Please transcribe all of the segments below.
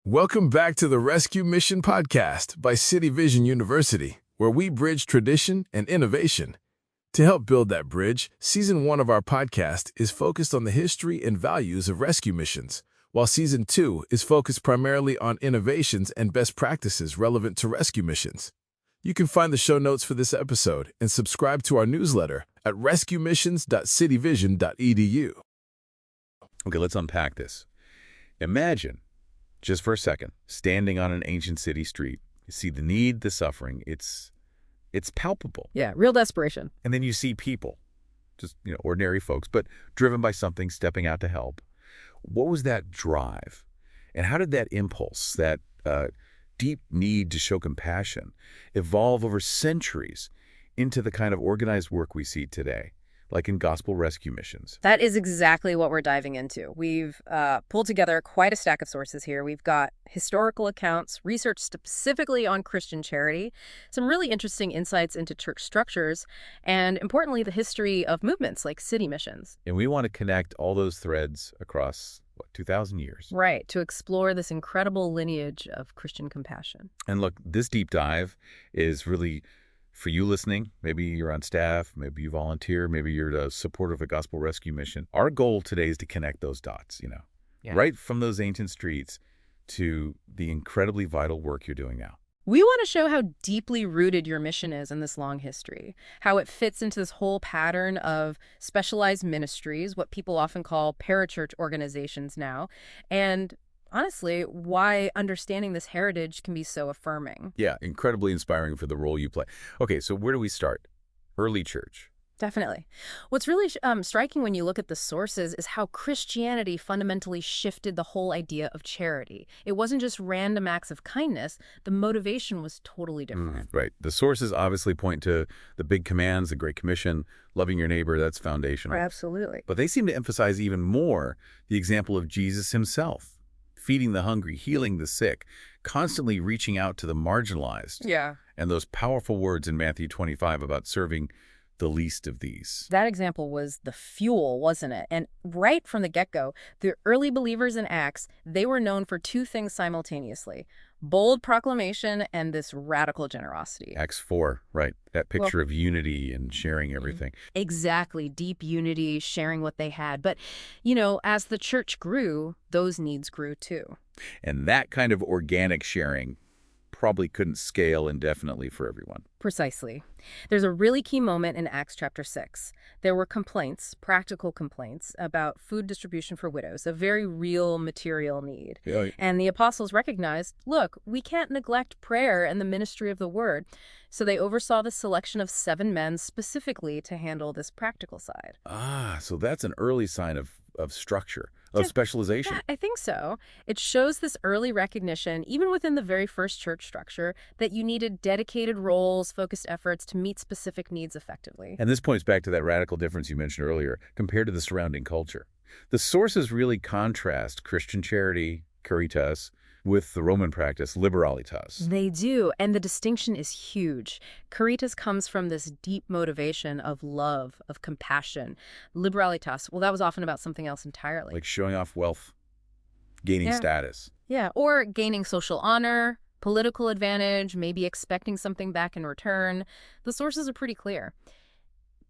Welcome back to the Rescue Mission Podcast by City Vision University, where we bridge tradition and innovation. To help build that bridge, Season 1 of our podcast is focused on the history and values of rescue missions, while Season 2 is focused primarily on innovations and best practices relevant to rescue missions. You can find the show notes for this episode and subscribe to our newsletter at rescuemissions.cityvision.edu. Okay, let's unpack this. Imagine, just for a second, standing on an ancient city street. You see the need, the suffering. It's palpable. Yeah, real desperation. And then you see people, just ordinary folks, but driven by something, stepping out to help. What was that drive? And how did that impulse, that deep need to show compassion, evolve over centuries into the kind of organized work we see today, like in gospel rescue missions? That is exactly what we're diving into. We've pulled together quite a stack of sources here. We've got historical accounts, research specifically on Christian charity, some really interesting insights into church structures, and importantly, the history of movements like city missions. And we want to connect all those threads across, 2,000 years? Right, to explore this incredible lineage of Christian compassion. And look, this deep dive is really for you listening. Maybe you're on staff, maybe you volunteer, maybe you're a supporter of a gospel rescue mission. Our goal today is to connect those dots, right from those ancient streets to the incredibly vital work you're doing now. We want to show how deeply rooted your mission is in this long history, how it fits into this whole pattern of specialized ministries, what people often call parachurch organizations now, and honestly, why understanding this heritage can be so affirming. Yeah, incredibly inspiring for the role you play. Okay, so where do we start? Early church. Definitely. What's really striking when you look at the sources is how Christianity fundamentally shifted the whole idea of charity. It wasn't just random acts of kindness. The motivation was totally different. Right. The sources obviously point to the big commands, the Great Commission, loving your neighbor, that's foundational. Absolutely. But they seem to emphasize even more the example of Jesus himself, feeding the hungry, healing the sick, constantly reaching out to the marginalized. Yeah. And those powerful words in Matthew 25 about serving the least of these. That example was the fuel, wasn't it? And right from the get-go, the early believers in Acts, they were known for two things simultaneously: bold proclamation and this radical generosity. Acts 4, right? That picture of unity and sharing everything. Exactly. Deep unity, sharing what they had. But, as the church grew, those needs grew too. And that kind of organic sharing probably couldn't scale indefinitely for everyone. Precisely. There's a really key moment in Acts chapter 6. There were complaints, practical complaints, about food distribution for widows, a very real material need. Yeah. And the apostles recognized, look, we can't neglect prayer and the ministry of the word. So they oversaw the selection of 7 men specifically to handle this practical side. So that's an early sign of structure, of specialization. Yeah, I think so. It shows this early recognition, even within the very first church structure, that you needed dedicated roles, focused efforts to meet specific needs effectively. And this points back to that radical difference you mentioned earlier, compared to the surrounding culture. The sources really contrast Christian charity, caritas, with the Roman practice, liberalitas. They do, and the distinction is huge. Caritas comes from this deep motivation of love, of compassion. Liberalitas, well, that was often about something else entirely. Like showing off wealth, gaining status. Yeah, or gaining social honor, political advantage, maybe expecting something back in return. The sources are pretty clear.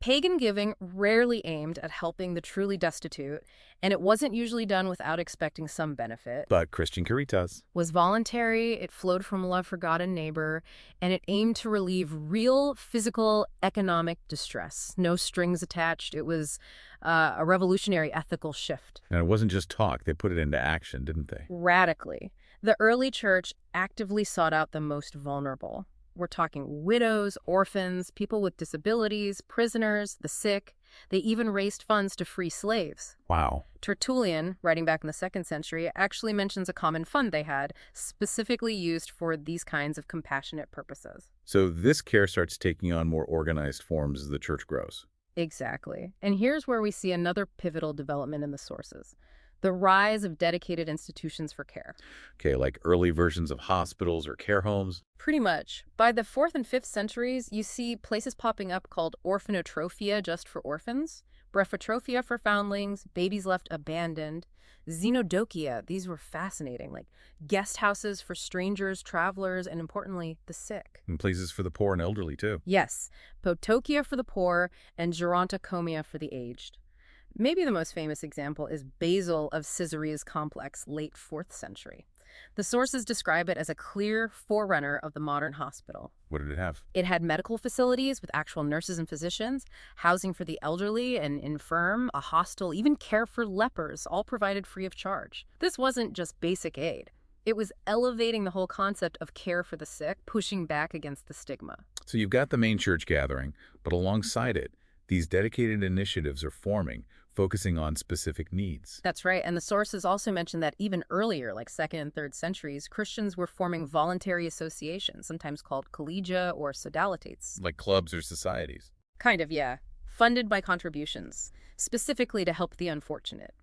Pagan giving rarely aimed at helping the truly destitute, and it wasn't usually done without expecting some benefit. But Christian caritas Was voluntary, it flowed from love for God and neighbor, and it aimed to relieve real physical, economic distress. No strings attached. It was a revolutionary ethical shift. And it wasn't just talk. They put it into action, didn't they? Radically. The early church actively sought out the most vulnerable. We're talking widows, orphans, people with disabilities, prisoners, the sick. They even raised funds to free slaves. Wow. Tertullian, writing back in the 2nd century, actually mentions a common fund they had, specifically used for these kinds of compassionate purposes. So this care starts taking on more organized forms as the church grows. Exactly. And here's where we see another pivotal development in the sources: the rise of dedicated institutions for care. Okay, like early versions of hospitals or care homes. Pretty much. By the 4th and 5th centuries, you see places popping up called orphanotrophia, just for orphans, Brephotrophia for foundlings, babies left abandoned. Xenodokia, these were fascinating, like guest houses for strangers, travelers, and importantly, the sick. And places for the poor and elderly, too. Yes, Potokia for the poor and Gerontocomia for the aged. Maybe the most famous example is Basil of Caesarea's complex, late 4th century. The sources describe it as a clear forerunner of the modern hospital. What did it have? It had medical facilities with actual nurses and physicians, housing for the elderly and infirm, a hostel, even care for lepers, all provided free of charge. This wasn't just basic aid. It was elevating the whole concept of care for the sick, pushing back against the stigma. So you've got the main church gathering, but alongside it, these dedicated initiatives are forming, focusing on specific needs. That's right, and the sources also mention that even earlier, like 2nd and 3rd centuries, Christians were forming voluntary associations, sometimes called collegia or sodalitates. Like clubs or societies. Kind of, yeah. Funded by contributions, specifically to help the unfortunate.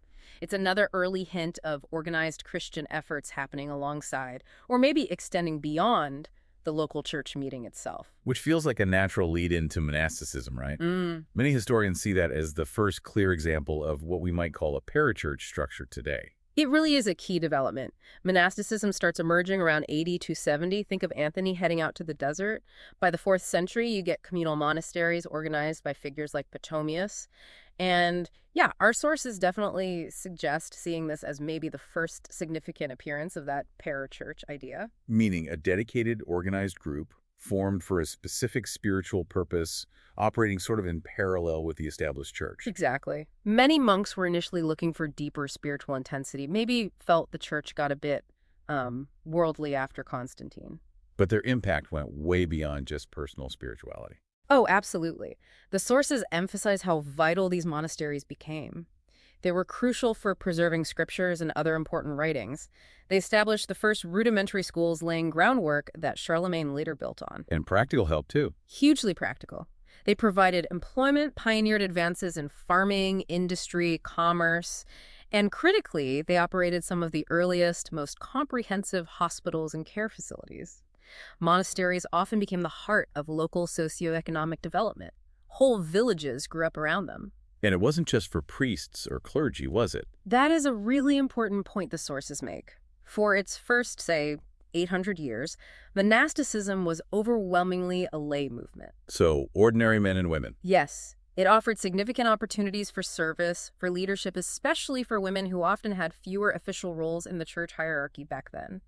It's another early hint of organized Christian efforts happening alongside, or maybe extending beyond, the local church meeting itself. Which feels like a natural lead-in to monasticism, right? Many historians see that as the first clear example of what we might call a parachurch structure today. It really is a key development. Monasticism starts emerging around 80 to 70. Think of Anthony heading out to the desert. By the 4th century, you get communal monasteries organized by figures like Ptolemyus. And yeah, our sources definitely suggest seeing this as maybe the first significant appearance of that parachurch idea. Meaning a dedicated, organized group formed for a specific spiritual purpose, operating sort of in parallel with the established church. Exactly. Many monks were initially looking for deeper spiritual intensity, maybe felt the church got a bit worldly after Constantine. But their impact went way beyond just personal spirituality. Oh, absolutely. The sources emphasize how vital these monasteries became. They were crucial for preserving scriptures and other important writings. They established the first rudimentary schools, laying groundwork that Charlemagne later built on. And practical help, too. Hugely practical. They provided employment, pioneered advances in farming, industry, commerce, and critically, they operated some of the earliest, most comprehensive hospitals and care facilities. Monasteries often became the heart of local socioeconomic development. Whole villages grew up around them. And it wasn't just for priests or clergy, was it? That is a really important point the sources make. For its first, say, 800 years, monasticism was overwhelmingly a lay movement. So, ordinary men and women. Yes. It offered significant opportunities for service, for leadership, especially for women who often had fewer official roles in the church hierarchy back then.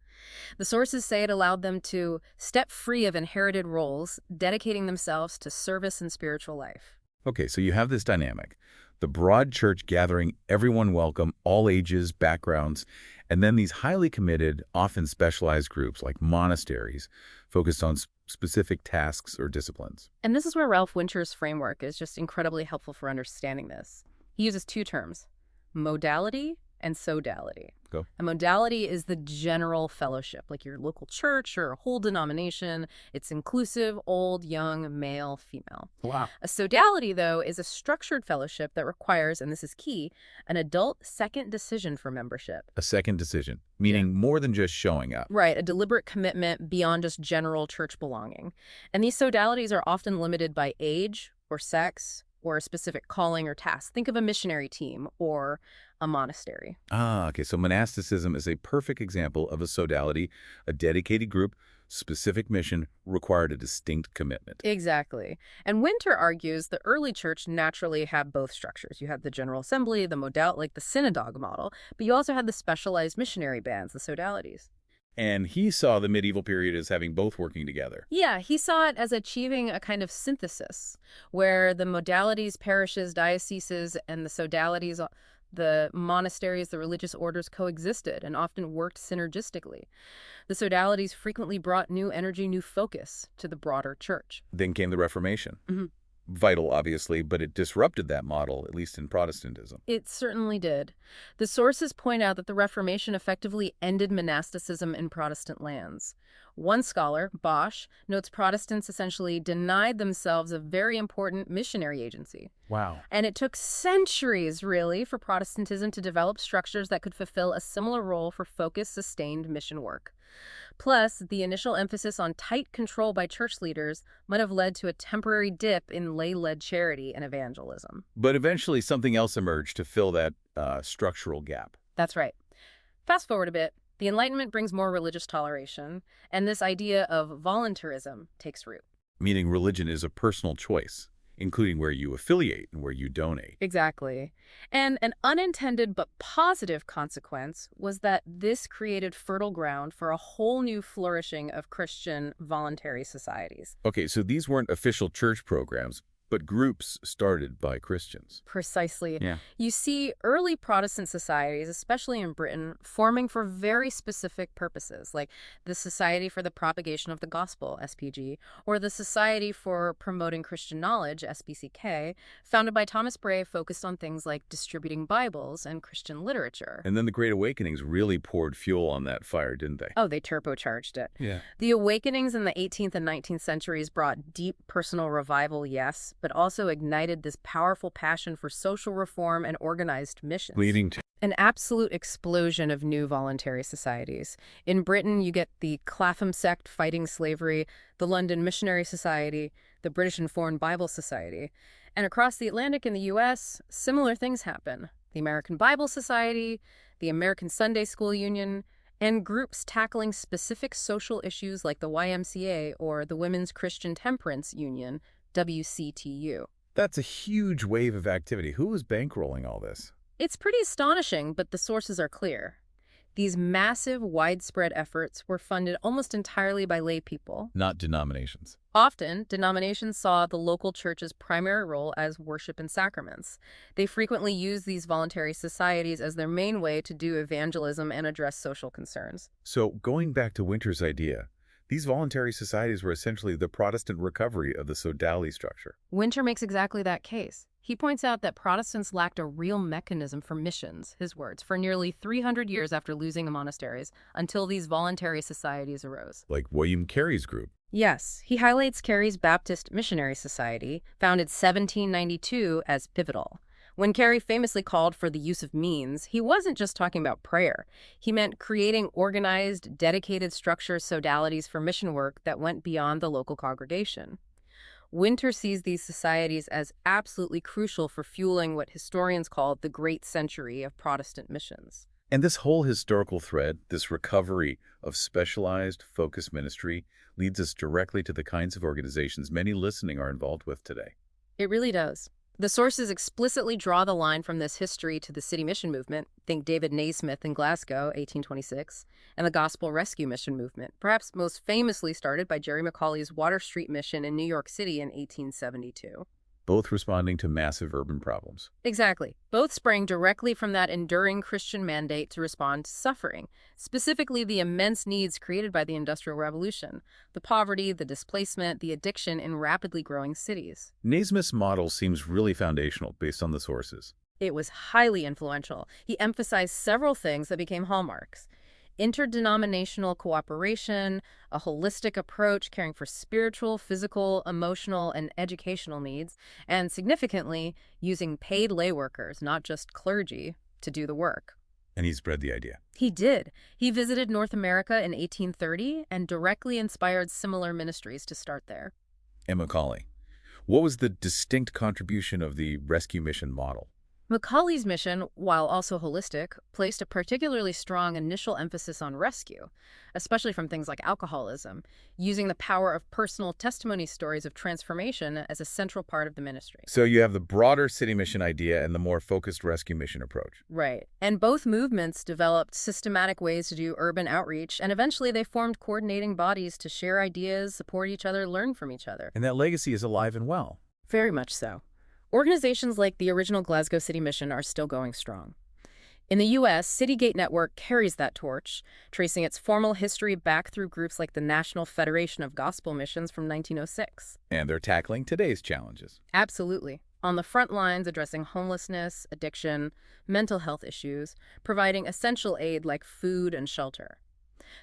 The sources say it allowed them to step free of inherited roles, dedicating themselves to service and spiritual life. Okay, so you have this dynamic. The broad church gathering everyone welcome, all ages, backgrounds, and then these highly committed, often specialized groups like monasteries focused on specific tasks or disciplines. And this is where Ralph Winter's framework is just incredibly helpful for understanding this. He uses two terms, modality and sodality. Go. A modality is the general fellowship, like your local church or a whole denomination. It's inclusive, old, young, male, female. Wow. A sodality, though, is a structured fellowship that requires, and this is key, an adult second decision for membership. A second decision, meaning more than just showing up. Right, a deliberate commitment beyond just general church belonging. And these sodalities are often limited by age or sex or a specific calling or task. Think of a missionary team or a monastery. Okay, so monasticism is a perfect example of a sodality, a dedicated group, specific mission, required a distinct commitment. Exactly. And Winter argues the early church naturally had both structures. You had the general assembly, the modality, like the synagogue model, but you also had the specialized missionary bands, the sodalities. And he saw the medieval period as having both working together. Yeah, he saw it as achieving a kind of synthesis where the modalities, parishes, dioceses, and the sodalities, the monasteries, the religious orders coexisted and often worked synergistically. The sodalities frequently brought new energy, new focus to the broader church. Then came the Reformation. Mm-hmm. Vital, obviously, but it disrupted that model, at least in Protestantism. It certainly did. The sources point out that the Reformation effectively ended monasticism in Protestant lands. One scholar, Bosch, notes Protestants essentially denied themselves a very important missionary agency. Wow. And it took centuries, really, for Protestantism to develop structures that could fulfill a similar role for focused, sustained mission work. Plus, the initial emphasis on tight control by church leaders might have led to a temporary dip in lay-led charity and evangelism. But eventually something else emerged to fill that structural gap. That's right. Fast forward a bit. The Enlightenment brings more religious toleration, and this idea of voluntarism takes root. Meaning religion is a personal choice, including where you affiliate and where you donate. Exactly. And an unintended but positive consequence was that this created fertile ground for a whole new flourishing of Christian voluntary societies. Okay, so these weren't official church programs, but groups started by Christians. Precisely. Yeah. You see early Protestant societies, especially in Britain, forming for very specific purposes, like the Society for the Propagation of the Gospel, SPG, or the Society for Promoting Christian Knowledge, SBCK, founded by Thomas Bray, focused on things like distributing Bibles and Christian literature. And then the Great Awakenings really poured fuel on that fire, didn't they? Oh, they turbocharged it. Yeah. The Awakenings in the 18th and 19th centuries brought deep personal revival, yes, but also ignited this powerful passion for social reform and organized missions. Leading to An absolute explosion of new voluntary societies. In Britain, you get the Clapham sect fighting slavery, the London Missionary Society, the British and Foreign Bible Society. And across the Atlantic in the U.S., similar things happen. The American Bible Society, the American Sunday School Union, and groups tackling specific social issues like the YMCA or the Women's Christian Temperance Union, WCTU. That's a huge wave of activity. Who was bankrolling all this? It's pretty astonishing, but the sources are clear. These massive, widespread efforts were funded almost entirely by lay people. Not denominations. Often, denominations saw the local church's primary role as worship and sacraments. They frequently used these voluntary societies as their main way to do evangelism and address social concerns. So going back to Winter's idea, these voluntary societies were essentially the Protestant recovery of the sodality structure. Winter makes exactly that case. He points out that Protestants lacked a real mechanism for missions, his words, for nearly 300 years after losing the monasteries, until these voluntary societies arose. Like William Carey's group. Yes, he highlights Carey's Baptist Missionary Society, founded 1792, as pivotal. When Carey famously called for the use of means, he wasn't just talking about prayer. He meant creating organized, dedicated structure sodalities for mission work that went beyond the local congregation. Winter sees these societies as absolutely crucial for fueling what historians call the Great Century of Protestant missions. And this whole historical thread, this recovery of specialized, focused ministry, leads us directly to the kinds of organizations many listening are involved with today. It really does. The sources explicitly draw the line from this history to the city mission movement, think David Naismith in Glasgow, 1826, and the Gospel Rescue Mission movement, perhaps most famously started by Jerry McAuley's Water Street Mission in New York City in 1872. Both responding to massive urban problems. Exactly. Both sprang directly from that enduring Christian mandate to respond to suffering, specifically the immense needs created by the Industrial Revolution, the poverty, the displacement, the addiction in rapidly growing cities. Naismith's model seems really foundational based on the sources. It was highly influential. He emphasized several things that became hallmarks: interdenominational cooperation, a holistic approach caring for spiritual, physical, emotional, and educational needs, and significantly, using paid lay workers, not just clergy, to do the work. And he spread the idea. He did. He visited North America in 1830 and directly inspired similar ministries to start there. And Macaulay. What was the distinct contribution of the rescue mission model? Macaulay's mission, while also holistic, placed a particularly strong initial emphasis on rescue, especially from things like alcoholism, using the power of personal testimony stories of transformation as a central part of the ministry. So you have the broader city mission idea and the more focused rescue mission approach. Right. And both movements developed systematic ways to do urban outreach, and eventually they formed coordinating bodies to share ideas, support each other, learn from each other. And that legacy is alive and well. Very much so. Organizations like the original Glasgow City Mission are still going strong. In the U.S., Citygate Network carries that torch, tracing its formal history back through groups like the National Federation of Gospel Missions from 1906. And they're tackling today's challenges. Absolutely. On the front lines addressing homelessness, addiction, mental health issues, providing essential aid like food and shelter.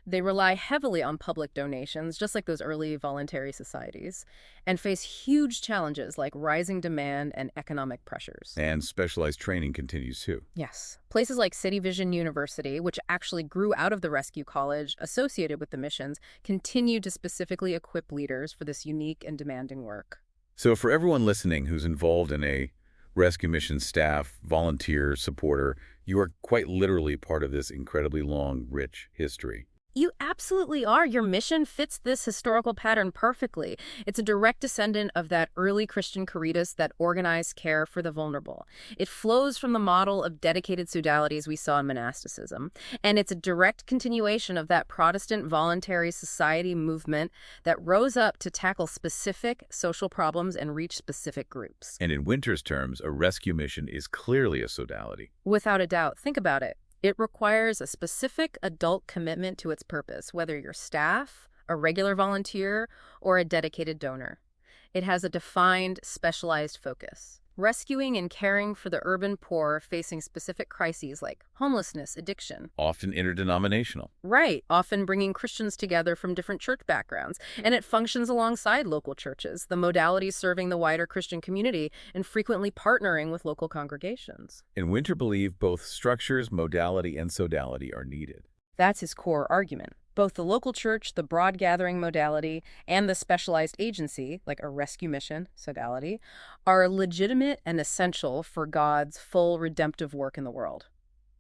They rely heavily on public donations, just like those early voluntary societies, and face huge challenges like rising demand and economic pressures. And specialized training continues too. Yes. Places like City Vision University, which actually grew out of the rescue college associated with the missions, continue to specifically equip leaders for this unique and demanding work. So for everyone listening who's involved in a rescue mission staff, volunteer, supporter, you are quite literally part of this incredibly long, rich history. You absolutely are. Your mission fits this historical pattern perfectly. It's a direct descendant of that early Christian caritas that organized care for the vulnerable. It flows from the model of dedicated sodalities we saw in monasticism, and it's a direct continuation of that Protestant voluntary society movement that rose up to tackle specific social problems and reach specific groups. And in Winter's terms, a rescue mission is clearly a sodality. Without a doubt. Think about it. It requires a specific adult commitment to its purpose, whether you're staff, a regular volunteer, or a dedicated donor. It has a defined, specialized focus. Rescuing and caring for the urban poor facing specific crises like homelessness, addiction. Often interdenominational. Right, often bringing Christians together from different church backgrounds. And it functions alongside local churches, the modalities serving the wider Christian community and frequently partnering with local congregations. And Winter believed both structures, modality, and sodality are needed. That's his core argument. Both the local church, the broad gathering modality, and the specialized agency, like a rescue mission, sodality, are legitimate and essential for God's full redemptive work in the world.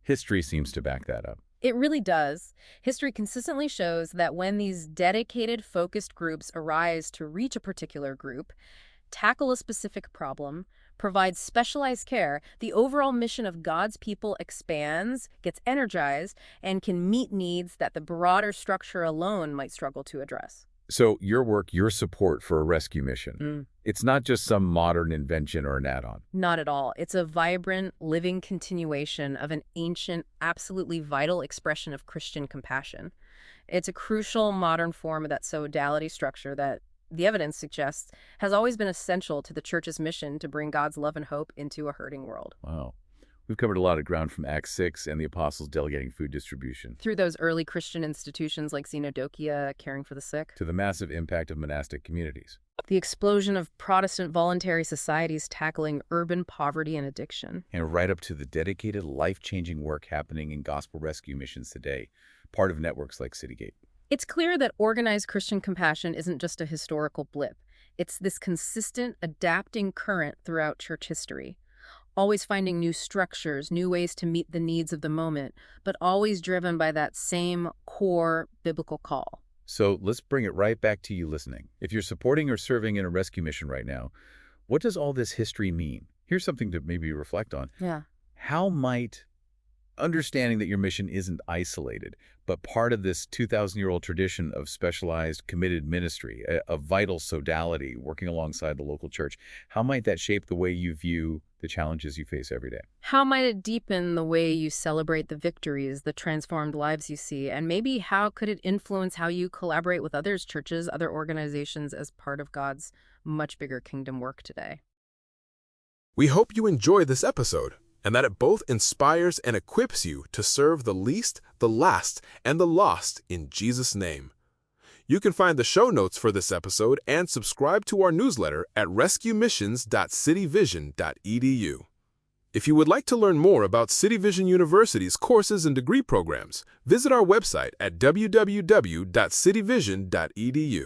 History seems to back that up. It really does. History consistently shows that when these dedicated, focused groups arise to reach a particular group, tackle a specific problem, provide specialized care, the overall mission of God's people expands, gets energized, and can meet needs that the broader structure alone might struggle to address. So your work, your support for a rescue mission, it's not just some modern invention or an add-on. Not at all. It's a vibrant, living continuation of an ancient, absolutely vital expression of Christian compassion. It's a crucial modern form of that sodality structure that the evidence suggests has always been essential to the church's mission to bring God's love and hope into a hurting world. Wow. We've covered a lot of ground from Acts 6 and the apostles delegating food distribution, Through those early Christian institutions like Xenodokia, caring for the sick, to the massive impact of monastic communities. the explosion of Protestant voluntary societies tackling urban poverty and addiction. And right up to the dedicated, life-changing work happening in gospel rescue missions today, part of networks like Citygate. It's clear that organized Christian compassion isn't just a historical blip. It's this consistent, adapting current throughout church history, always finding new structures, new ways to meet the needs of the moment, but always driven by that same core biblical call. So let's bring it right back to you listening. If you're supporting or serving in a rescue mission right now, what does all this history mean? Here's something to maybe reflect on. Yeah. How might understanding that your mission isn't isolated, but part of this 2,000-year-old tradition of specialized, committed ministry, a vital sodality working alongside the local church, how might that shape the way you view the challenges you face every day? How might it deepen the way you celebrate the victories, the transformed lives you see, and maybe how could it influence how you collaborate with others, churches, other organizations as part of God's much bigger kingdom work today? We hope you enjoy this episode and that it both inspires and equips you to serve the least, the last, and the lost in Jesus' name. You can find the show notes for this episode and subscribe to our newsletter at rescuemissions.cityvision.edu. If you would like to learn more about City Vision University's courses and degree programs, visit our website at www.cityvision.edu.